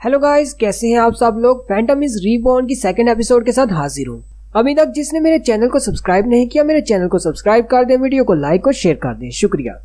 Hello guys, कैसे हैं आप सब लोग। फैंटम इज रीबॉर्न की सेकंड एपिसोड के साथ हाजिर हूँ। अभी तक जिसने मेरे चैनल को सब्सक्राइब नहीं किया, मेरे चैनल को सब्सक्राइब कर दें, वीडियो को लाइक और शेयर कर दें, शुक्रिया।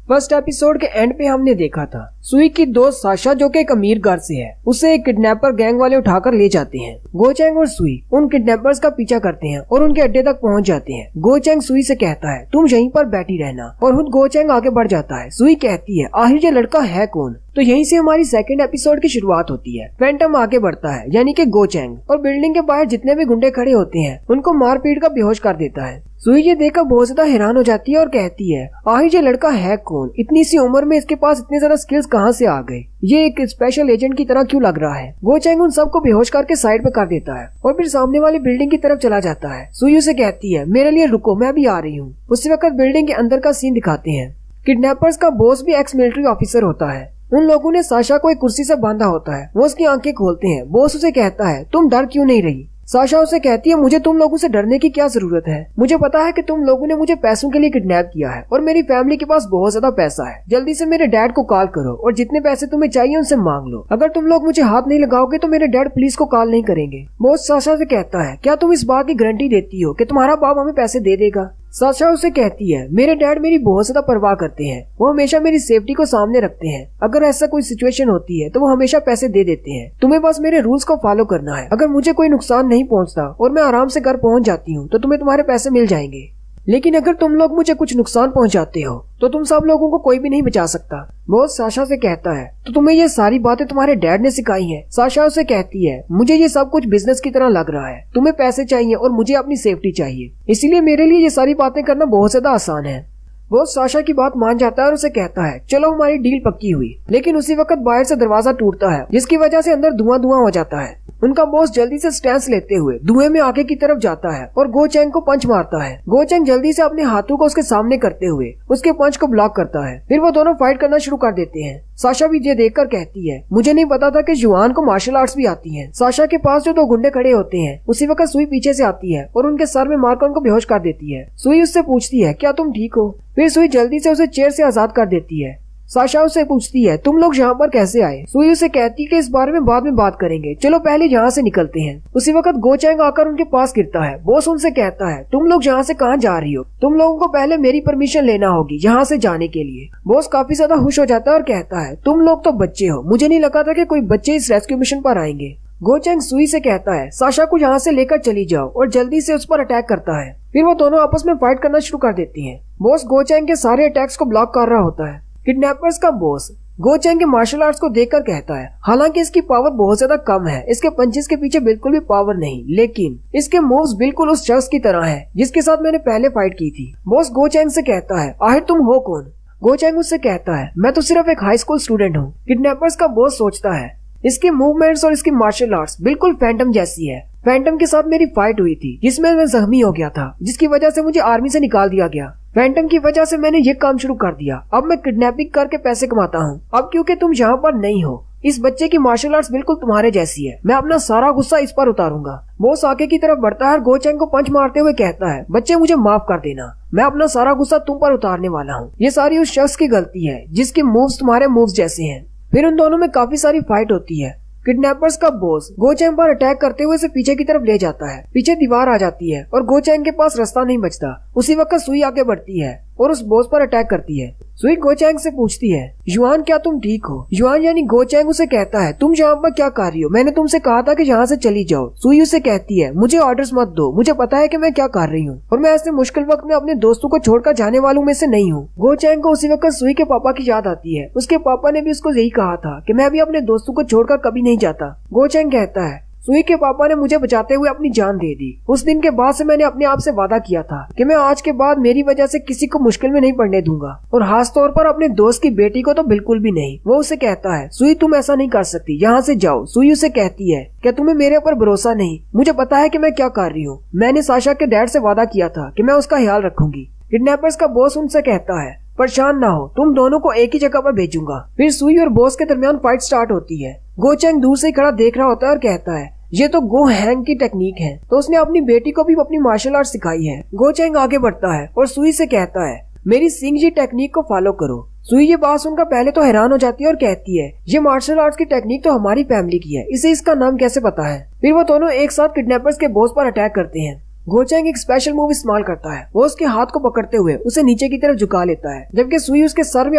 फर्स्ट एपिसोड के एंड पे हमने देखा था सुई की दोस्त साशा, जो कि एक अमीर घर से है, उसे एक किडनैपर गैंग वाले उठाकर ले जाते हैं। गोचैंग और सुई उन किडनैपर्स का पीछा करते हैं और उनके अड्डे तक पहुंच जाते हैं। गोचैंग सुई से कहता है तुम यहीं पर बैठी रहना, और खुद गोचैंग आगे बढ़ जाता है। सुई कहती है आखिर ये लड़का है कौन। तो यहीं से हमारी सेकंड एपिसोड की शुरुआत होती है। फैंटम आगे बढ़ता है, यानी कि गोचैंग, और बिल्डिंग के बाहर जितने भी गुंडे खड़े होते हैं उनको मार पीट कर बेहोश कर देता है। सुई ये देखकर बहुत ज्यादा हैरान हो जाती है और कहती है आखिर ये लड़का है कौन, इतनी सी उम्र में इसके पास इतने ज्यादा स्किल्स कहाँ से आ गए, ये एक स्पेशल एजेंट की तरह क्यों लग रहा है। गोचैंग उन सबको बेहोश करके साइड पे कर देता है और फिर सामने वाली बिल्डिंग की तरफ चला जाता है। सुई उसे कहती है मेरे लिए रुको, मैं अभी आ रही हूँ। उसी वक्त बिल्डिंग के अंदर का सीन दिखाते हैं। किडनैपर्स का बॉस भी एक्स मिलिट्री ऑफिसर होता है। उन लोगों ने साशा को एक कुर्सी से बांधा होता है। वो उसकी आंखें खोलते हैं। बॉस उसे कहता है तुम डर क्यों नहीं रही। साशा उसे कहती है मुझे तुम लोगों से डरने की क्या जरूरत है, मुझे पता है कि तुम लोगों ने मुझे पैसों के लिए किडनैप किया है और मेरी फैमिली के पास बहुत ज्यादा पैसा है। जल्दी से मेरे डैड को कॉल करो और जितने पैसे तुम्हें चाहिए उनसे मांग लो। अगर तुम लोग मुझे हाथ नहीं लगाओगे तो मेरे डैड पुलिस को कॉल नहीं करेंगे। बॉस साशा से कहता है क्या तुम इस बात की गारंटी देती हो कि तुम्हारा बाप हमें पैसे दे देगा। साशा उसे कहती है मेरे डैड मेरी बहुत ज्यादा परवाह करते हैं, वो हमेशा मेरी सेफ्टी को सामने रखते हैं। अगर ऐसा कोई सिचुएशन होती है तो वो हमेशा पैसे दे देते हैं। तुम्हें बस मेरे रूल्स को फॉलो करना है। अगर मुझे कोई नुकसान नहीं पहुंचता और मैं आराम से घर पहुंच जाती हूँ तो तुम्हें तुम्हारे पैसे मिल जाएंगे। लेकिन अगर तुम लोग मुझे कुछ नुकसान पहुंचाते हो तो तुम सब लोगों को कोई भी नहीं बचा सकता। बॉस साशा से कहता है तो तुम्हें ये सारी बातें तुम्हारे डैड ने सिखाई हैं। साशा उसे कहती है मुझे ये सब कुछ बिजनेस की तरह लग रहा है, तुम्हें पैसे चाहिए और मुझे अपनी सेफ्टी चाहिए, इसीलिए मेरे लिए ये सारी बातें करना बहुत ज्यादा आसान है। वो साशा की बात मान जाता है और उसे कहता है चलो हमारी डील पक्की हुई। लेकिन उसी वक्त बाहर से दरवाजा टूटता है जिसकी वजह से अंदर धुआं धुआं हो जाता है। उनका बॉस जल्दी से स्टैंस लेते हुए धुएं में आगे की तरफ जाता है और गोचैंग को पंच मारता है। गोचैंग जल्दी से अपने हाथों को उसके सामने करते हुए उसके पंच को ब्लॉक करता है। फिर वो दोनों फाइट करना शुरू कर देते हैं। साशा भी ये देखकर कहती है मुझे नहीं पता था कि जुआन को मार्शल आर्ट्स भी आती है। साशा के पास जो दो गुंडे खड़े होते हैं उसी वक्त सुई पीछे से आती है और उनके सर में मारकर उनको बेहोश कर देती है। सुई उससे पूछती है क्या तुम ठीक हो। फिर सुई जल्दी से उसे चेयर से आजाद कर देती है। साशा उसे पूछती है तुम लोग यहाँ पर कैसे आए। सुई उसे कहती है कि इस बारे में बाद में बात करेंगे, चलो पहले यहाँ से निकलते हैं। उसी वक्त गोचैंग आकर उनके पास गिरता है। बॉस उनसे कहता है तुम लोग यहाँ से कहाँ जा रही हो, तुम लोगों को पहले मेरी परमिशन लेना होगी यहाँ से जाने के लिए। बॉस काफी ज्यादा खुश हो जाता है और कहता है तुम लोग तो बच्चे हो, मुझे नहीं लगा था कि कोई बच्चे इस रेस्क्यू मिशन पर आएंगे। गोचैंग सुई से कहता है साशा को यहाँ से लेकर चली जाओ और जल्दी से उस पर अटैक करता है। फिर वो दोनों आपस में फाइट करना शुरू कर देती हैं। बॉस गोचैंग के सारे अटैक्स को ब्लॉक कर रहा होता है। किडनैपर्स का बॉस गोचैंग के मार्शल आर्ट्स को देखकर कहता है हालांकि इसकी पावर बहुत ज्यादा कम है, इसके पंचेस के पीछे बिल्कुल भी पावर नहीं, लेकिन इसके मूव्स बिल्कुल उस शख्स की तरह है जिसके साथ मैंने पहले फाइट की थी। बॉस गोचैंग से कहता है आखिर तुम हो कौन। गोचैंग उससे कहता है मैं तो सिर्फ एक हाई स्कूल स्टूडेंट हूँ। किडनैपर्स का बॉस सोचता है इसके मूवमेंट्स और इसकी मार्शल आर्ट्स बिल्कुल फैंटम जैसी है। फैंटम के साथ मेरी फाइट हुई थी जिसमें मैं जख्मी हो गया था, जिसकी वजह से मुझे आर्मी से निकाल दिया गया। फैंटम की वजह से मैंने ये काम शुरू कर दिया। अब मैं किडनैपिंग करके पैसे कमाता हूँ। अब क्योंकि तुम यहाँ पर नहीं हो, इस बच्चे की मार्शल आर्ट्स बिल्कुल तुम्हारे जैसी है, मैं अपना सारा गुस्सा इस पर उतारूंगा। बॉस आगे की तरफ बढ़ता है और गोचैंग को पंच मारते हुए कहता है बच्चे मुझे माफ कर देना, मैं अपना सारा गुस्सा तुम पर उतारने वाला हूँ। ये सारी उस शख्स की गलती है जिसके मूव्स तुम्हारे मूव्स जैसे हैं। फिर उन दोनों में काफी सारी फाइट होती है। किडनैपर्स का बॉस गोचैंग पर अटैक करते हुए उसे पीछे की तरफ ले जाता है। पीछे दीवार आ जाती है और गोचैंग के पास रास्ता नहीं बचता। उसी वक्त सुई आगे बढ़ती है और उस बॉस पर अटैक करती है। सुई गोचैंग से पूछती है जुआन क्या तुम ठीक हो। जुआन यानी गोचैंग उसे कहता है तुम यहाँ पर क्या कर रही हो, मैंने तुमसे कहा था कि यहाँ से चली जाओ। सुई उसे कहती है मुझे ऑर्डर्स मत दो, मुझे पता है कि मैं क्या कर रही हूँ और मैं ऐसे मुश्किल वक्त में अपने दोस्तों को छोड़कर जाने वालों में से नहीं हूँ। गोचैंग को उसी वक्त सुई के पापा की याद आती है। उसके पापा ने भी उसको यही कहा था कि मैं भी अपने दोस्तों को छोड़कर कभी नहीं जाता। गोचैंग कहता है सुई के पापा ने मुझे बचाते हुए अपनी जान दे दी। उस दिन के बाद से मैंने अपने आप से वादा किया था कि मैं आज के बाद मेरी वजह से किसी को मुश्किल में नहीं पड़ने दूंगा, और खास तौर पर अपने दोस्त की बेटी को तो बिल्कुल भी नहीं। वो उसे कहता है सुई तुम ऐसा नहीं कर सकती, यहाँ से जाओ। सुई उसे कहती है क्या तुम्हें मेरे ऊपर भरोसा नहीं, मुझे पता है कि मैं क्या कर रही हूँ, मैंने साशा के डैड से वादा किया था कि मैं उसका ख्याल रखूंगी। किडनैपर्स का बॉस उनसे कहता है परेशान ना हो, तुम दोनों को एक ही जगह पर भेजूंगा। फिर सुई और बॉस के दरमियान फाइट स्टार्ट होती है। गोचैंग दूर से खड़ा देख रहा होता है और कहता है ये तो गो हैंग की टेक्निक है, तो उसने अपनी बेटी को भी अपनी मार्शल आर्ट सिखाई है। गोचैंग आगे बढ़ता है और सुई से कहता है मेरी सिंग जी टेक्निक को फॉलो करो। सुई ये बात सुनकर पहले तो हैरान हो जाती है और कहती है ये मार्शल आर्ट्स की टेक्निक तो हमारी फैमिली की है, इसे इसका नाम कैसे पता है। फिर वो दोनों एक साथ किडनैपर्स के बॉस पर अटैक करते हैं। गो चैंग एक स्पेशल मूव इस्तेमाल करता है। वो उसके हाथ को पकड़ते हुए उसे नीचे की तरफ झुका लेता है, जबकि सुई उसके सर में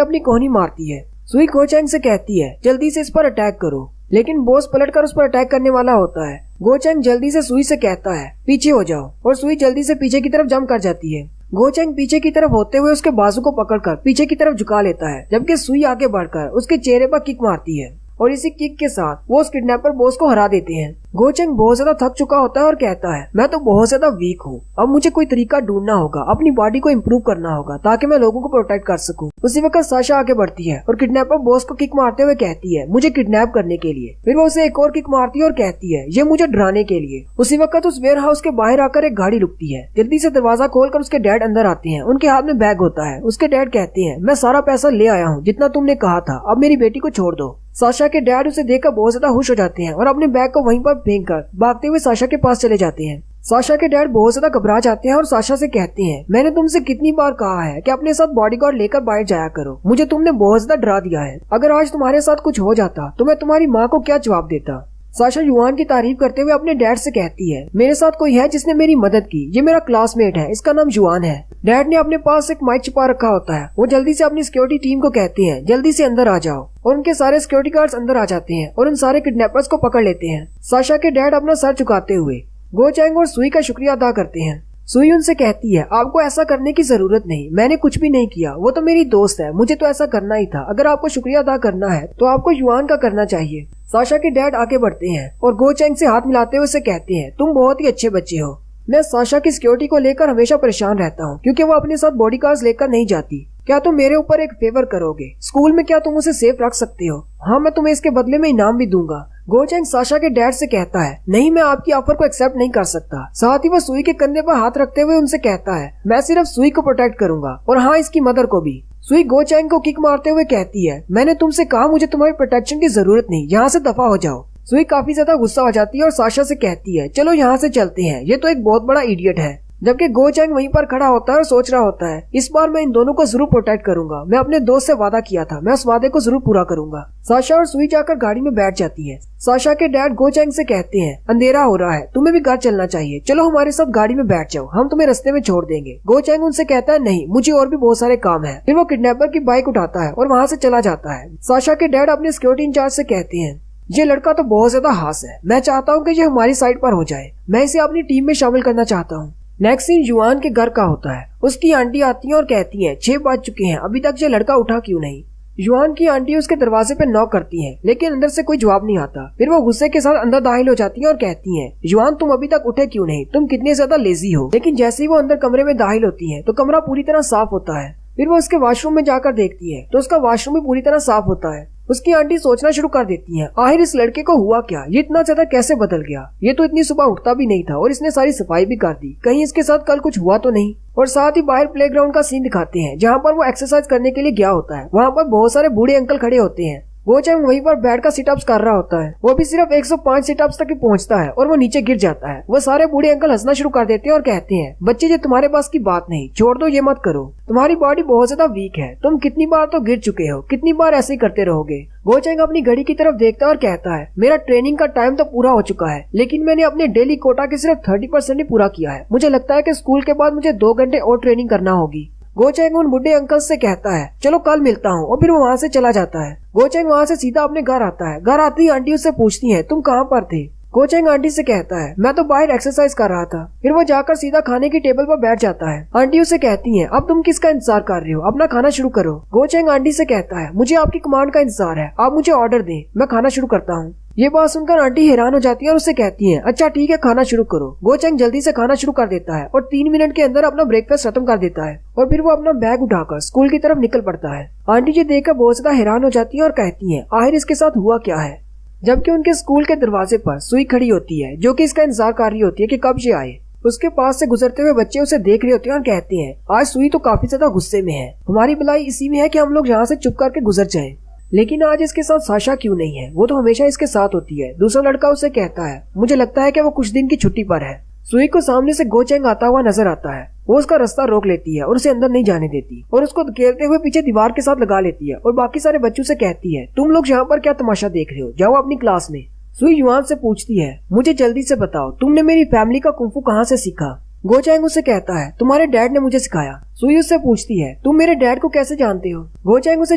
अपनी कोहनी मारती है। सुई गो चैंग से कहती है जल्दी से इस पर अटैक करो, लेकिन बॉस पलटकर उस पर अटैक करने वाला होता है। गो चैंग जल्दी से सुई से कहता है पीछे हो जाओ, और सुई जल्दी से पीछे की तरफ जंप कर जाती है। गो चैंग पीछे की तरफ होते हुए उसके बाजू को पकड़कर पीछे की तरफ झुका लेता है, जबकि सुई आगे बढ़कर उसके चेहरे पर किक मारती है, और इसी किक के साथ वो उस किडनैपर बॉस को हरा देते हैं। गो चैंग बहुत ज्यादा थक चुका होता है और कहता है मैं तो बहुत ज्यादा वीक हूँ, अब मुझे कोई तरीका ढूंढना होगा, अपनी बॉडी को इम्प्रूव करना होगा ताकि मैं लोगों को प्रोटेक्ट कर सकूं। उसी वक्त साशा आगे बढ़ती है और किडनैपर बॉस को किक मारते हुए कहती है मुझे किडनैप करने के लिए। फिर वो उसे एक और किक मारती है और कहती है ये मुझे डराने के लिए। उसी वक्त उस वेयर हाउस के बाहर आकर एक गाड़ी रुकती है। जल्दी से दरवाजा खोलकर उसके डैड अंदर आते हैं। उनके हाथ में बैग होता है। उसके डैड कहते हैं मैं सारा पैसा ले आया हूँ जितना तुमने कहा था, अब मेरी बेटी को छोड़ दो। साशा के डैड उसे देखकर बहुत ज्यादा खुश हो जाते हैं और अपने बैग को वहीं पर फेंक कर भागते हुए साशा के पास चले जाते हैं। साशा के डैड बहुत ज्यादा घबरा जाते हैं और साशा से कहते हैं मैंने तुमसे कितनी बार कहा है कि अपने साथ बॉडीगार्ड लेकर बाहर जाया करो, मुझे तुमने बहुत ज्यादा डरा दिया है। अगर आज तुम्हारे साथ कुछ हो जाता तो मैं तुम्हारी माँ को क्या जवाब देता। साशा युआन की तारीफ करते हुए अपने डैड से कहती है मेरे साथ कोई है जिसने मेरी मदद की, ये मेरा क्लासमेट है, इसका नाम युआन है। डैड ने अपने पास एक माइक छिपा रखा होता है। वो जल्दी से अपनी सिक्योरिटी टीम को कहते हैं जल्दी से अंदर आ जाओ, और उनके सारे सिक्योरिटी गार्ड्स अंदर आ जाते हैं और उन सारे किडनैपर्स को पकड़ लेते हैं। साशा के डैड अपना सर झुकाते हुए गो चैंग और सुई का शुक्रिया अदा करते हैं। सुई उनसे कहती है आपको ऐसा करने की जरूरत नहीं, मैंने कुछ भी नहीं किया, वो तो मेरी दोस्त है, मुझे तो ऐसा करना ही था। अगर आपको शुक्रिया अदा करना है तो आपको युआन का करना चाहिए। साशा के डैड आगे बढ़ते हैं और गो चैंग से हाथ मिलाते हुए उसे कहते हैं तुम बहुत ही अच्छे बच्चे हो। मैं साशा की सिक्योरिटी को लेकर हमेशा परेशान रहता हूँ क्योंकि वो अपने साथ बॉडीगार्ड्स लेकर नहीं जाती। क्या तुम मेरे ऊपर एक फेवर करोगे? स्कूल में क्या तुम उसे सेफ रख सकते हो? हाँ, मैं तुम्हें इसके बदले में इनाम भी दूंगा। गो चैंग साशा के डैड से कहता है नहीं, मैं आपकी ऑफर को एक्सेप्ट नहीं कर सकता। साथ ही वो सुई के कंधे पर हाथ रखते हुए उनसे कहता है मैं सिर्फ सुई को प्रोटेक्ट करूंगा, और हाँ, इसकी मदर को भी। सुई गो चैंग को किक मारते हुए कहती है मैंने तुमसे कहा मुझे तुम्हारी प्रोटेक्शन की जरूरत नहीं, यहाँ से दफा हो जाओ। सुई काफी ज्यादा गुस्सा हो जाती है और साशा से कहती है चलो यहाँ से चलते हैं, ये तो एक बहुत बड़ा इडियट है। जबकि गो चैंग वहीं पर खड़ा होता है और सोच रहा होता है इस बार मैं इन दोनों को जरूर प्रोटेक्ट करूंगा, मैं अपने दोस्त से वादा किया था, मैं उस वादे को जरूर पूरा करूंगा। साशा और सुई जाकर गाड़ी में बैठ जाती है। साशा के डैड गो चैंग से कहते हैं अंधेरा हो रहा है, तुम्हें भी घर चलना चाहिए, चलो हमारे साथ गाड़ी में बैठ जाओ, हम तुम्हें रास्ते में छोड़ देंगे। गो चैंग उनसे कहता है नहीं, मुझे और भी बहुत सारे काम है। फिर वो किडनैपर की बाइक उठाता है और वहाँ से चला जाता है। साशा के डैड अपने सिक्योरिटी इंचार्ज से कहते हैं ये लड़का तो बहुत ज्यादा हास है, मैं चाहता हूँ कि ये हमारी साइड पर हो जाए, मैं इसे अपनी टीम में शामिल करना चाहता हूँ। नेक्स्ट सीन युआन के घर का होता है। उसकी आंटी आती है और कहती है 6 बज चुके हैं, अभी तक ये लड़का उठा क्यों नहीं। युआन की आंटी उसके दरवाजे पे नॉक करती है, लेकिन अंदर से कोई जवाब नहीं आता। फिर वो गुस्से के साथ अंदर दाखिल हो जाती है और कहती है युआन तुम अभी तक उठे क्यों नहीं, तुम कितने ज्यादा लेजी हो। लेकिन जैसे ही वो अंदर कमरे में दाखिल होती है तो कमरा पूरी तरह साफ होता है। फिर वो उसके वॉशरूम में जाकर देखती है तो उसका वॉशरूम भी पूरी तरह साफ होता है। उसकी आंटी सोचना शुरू कर देती है आखिर इस लड़के को हुआ क्या, ये इतना ज्यादा कैसे बदल गया, ये तो इतनी सुबह उठता भी नहीं था और इसने सारी सफाई भी कर दी, कहीं इसके साथ कल कुछ हुआ तो नहीं। और साथ ही बाहर प्लेग्राउंड का सीन दिखाते हैं जहाँ पर वो एक्सरसाइज करने के लिए गया होता है। वहाँ पर बहुत सारे बूढ़े अंकल खड़े होते हैं। गो चैंग वहीं पर बैठ कर सिटअप्स कर रहा होता है। वो भी सिर्फ 105 सिटअप्स तक ही पहुंचता है और वो नीचे गिर जाता है। वो सारे बूढ़े अंकल हंसना शुरू कर देते हैं और कहते हैं बच्चे ये तुम्हारे पास की बात नहीं, छोड़ दो, ये मत करो, तुम्हारी बॉडी बहुत ज्यादा वीक है, तुम कितनी बार तो गिर चुके हो, कितनी बार ऐसे ही करते रहोगे। गो चैंग अपनी घड़ी की तरफ देखता है और कहता है मेरा ट्रेनिंग का टाइम तो पूरा हो चुका है, लेकिन मैंने अपने डेली कोटा के सिर्फ 30% ही पूरा किया है। मुझे लगता है कि स्कूल के बाद मुझे 2 घंटे और ट्रेनिंग करना होगी। गो चैंग उन बुढ़े अंकल से कहता है चलो कल मिलता हूँ, और फिर वो वहाँ से चला जाता है। गो चैंग वहाँ से सीधा अपने घर आता है। घर आते ही आंटी उससे पूछती है तुम कहाँ पर थे। गो चैंग आंटी से कहता है मैं तो बाहर एक्सरसाइज कर रहा था। फिर वो जाकर सीधा खाने की टेबल पर बैठ जाता है। आंटी उसे कहती है अब तुम किसका इंतजार कर रहे हो, अपना खाना शुरू करो। गो चैंग आंटी से कहता है मुझे आपकी कमांड का इंतजार है, आप मुझे ऑर्डर दें, मैं खाना शुरू करता हूँ। ये बात सुनकर आंटी हैरान हो जाती है और उससे कहती है अच्छा ठीक है, खाना शुरू करो। गो चैंग जल्दी से खाना शुरू कर देता है और 3 मिनट के अंदर अपना ब्रेकफास्ट खत्म कर देता है और फिर वो अपना बैग उठाकर स्कूल की तरफ निकल पड़ता है। आंटी जी देखकर बहुत ज्यादा हैरान हो जाती है और कहती है आखिर इसके साथ हुआ क्या है। जबकि उनके स्कूल के दरवाजे पर सुई खड़ी होती है जो कि इसका इंतजार कर रही होती है कि कब ये आए। उसके पास से गुजरते हुए बच्चे उसे देख रहे होते हैं और कहते हैं आज सुई तो काफी ज्यादा गुस्से में है, हमारी भलाई इसी में है कि हम लोग यहाँ से चुप करके गुजर जाएं। लेकिन आज इसके साथ साशा क्यों नहीं है, वो तो हमेशा इसके साथ होती है। दूसरा लड़का उसे कहता है मुझे लगता है कि वो कुछ दिन की छुट्टी पर है। सुई को सामने से गो चैंग आता हुआ नजर आता है। वो उसका रास्ता रोक लेती है और उसे अंदर नहीं जाने देती और उसको धकेलते हुए पीछे दीवार के साथ लगा लेती है और बाकी सारे बच्चों से कहती है, तुम लोग यहाँ पर क्या तमाशा देख रहे हो, जाओ अपनी क्लास में। सुई युआन से पूछती है, मुझे जल्दी से बताओ तुमने मेरी फैमिली का कुंफू कहाँ से सीखा। गो चैंग उसे कहता है, तुम्हारे डैड ने मुझे सिखाया। सुई उससे पूछती है, तुम मेरे डैड को कैसे जानते हो। गो चैंग उसे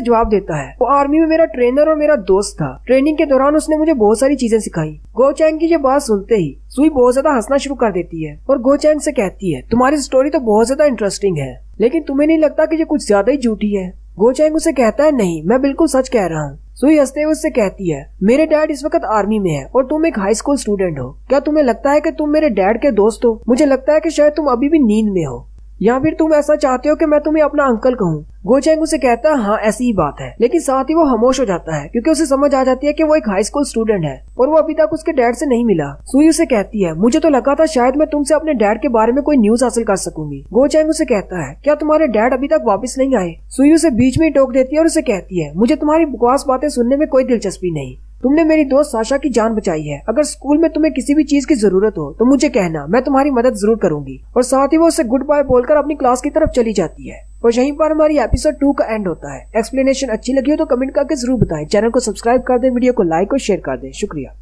जवाब देता है, वो आर्मी में मेरा ट्रेनर और मेरा दोस्त था। ट्रेनिंग के दौरान उसने मुझे बहुत सारी चीजें सिखाई। गो चैंग की ये बात सुनते ही सुई बहुत ज्यादा हंसना शुरू कर देती है और गो चैंग से कहती है, तुम्हारी स्टोरी तो बहुत ज्यादा इंटरेस्टिंग है, लेकिन तुम्हें नहीं लगता कि ये कुछ ज्यादा ही झूठी है। गो चैंग उसे कहता है, नहीं, मैं बिल्कुल सच कह रहा हूँ। सुई हंसते हुए उससे कहती है, मेरे डैड इस वक्त आर्मी में है और तुम एक हाई स्कूल स्टूडेंट हो। क्या तुम्हें लगता है कि तुम मेरे डैड के दोस्त हो? मुझे लगता है कि शायद तुम अभी भी नींद में हो, या फिर तुम ऐसा चाहते हो कि मैं तुम्हें अपना अंकल कहूँ। गो चैंग उसे कहता है, हाँ ऐसी ही बात है, लेकिन साथ ही वो खामोश हो जाता है क्योंकि उसे समझ आ जाती है कि वो एक हाई स्कूल स्टूडेंट है और वो अभी तक उसके डैड से नहीं मिला। सुई उसे कहती है, मुझे तो लगा था शायद मैं तुमसे अपने डैड के बारे में कोई न्यूज हासिल कर सकूंगी। गो चैंग उसे कहता है, क्या तुम्हारे डैड अभी तक वापस नहीं आए। सुई उसे बीच में टोक देती है और उसे कहती है, मुझे तुम्हारी बकवास बातें सुनने में कोई दिलचस्पी नहीं। तुमने मेरी दोस्त साशा की जान बचाई है। अगर स्कूल में तुम्हें किसी भी चीज की जरूरत हो तो मुझे कहना, मैं तुम्हारी मदद जरूर करूंगी। और साथ ही वो उसे गुड बाय बोलकर अपनी क्लास की तरफ चली जाती है। और यहीं पर हमारी एपिसोड 2 का एंड होता है। एक्सप्लेनेशन अच्छी लगी हो तो कमेंट करके जरूर बताएं। चैनल को सब्सक्राइब कर दें, वीडियो को लाइक और शेयर कर दें। शुक्रिया।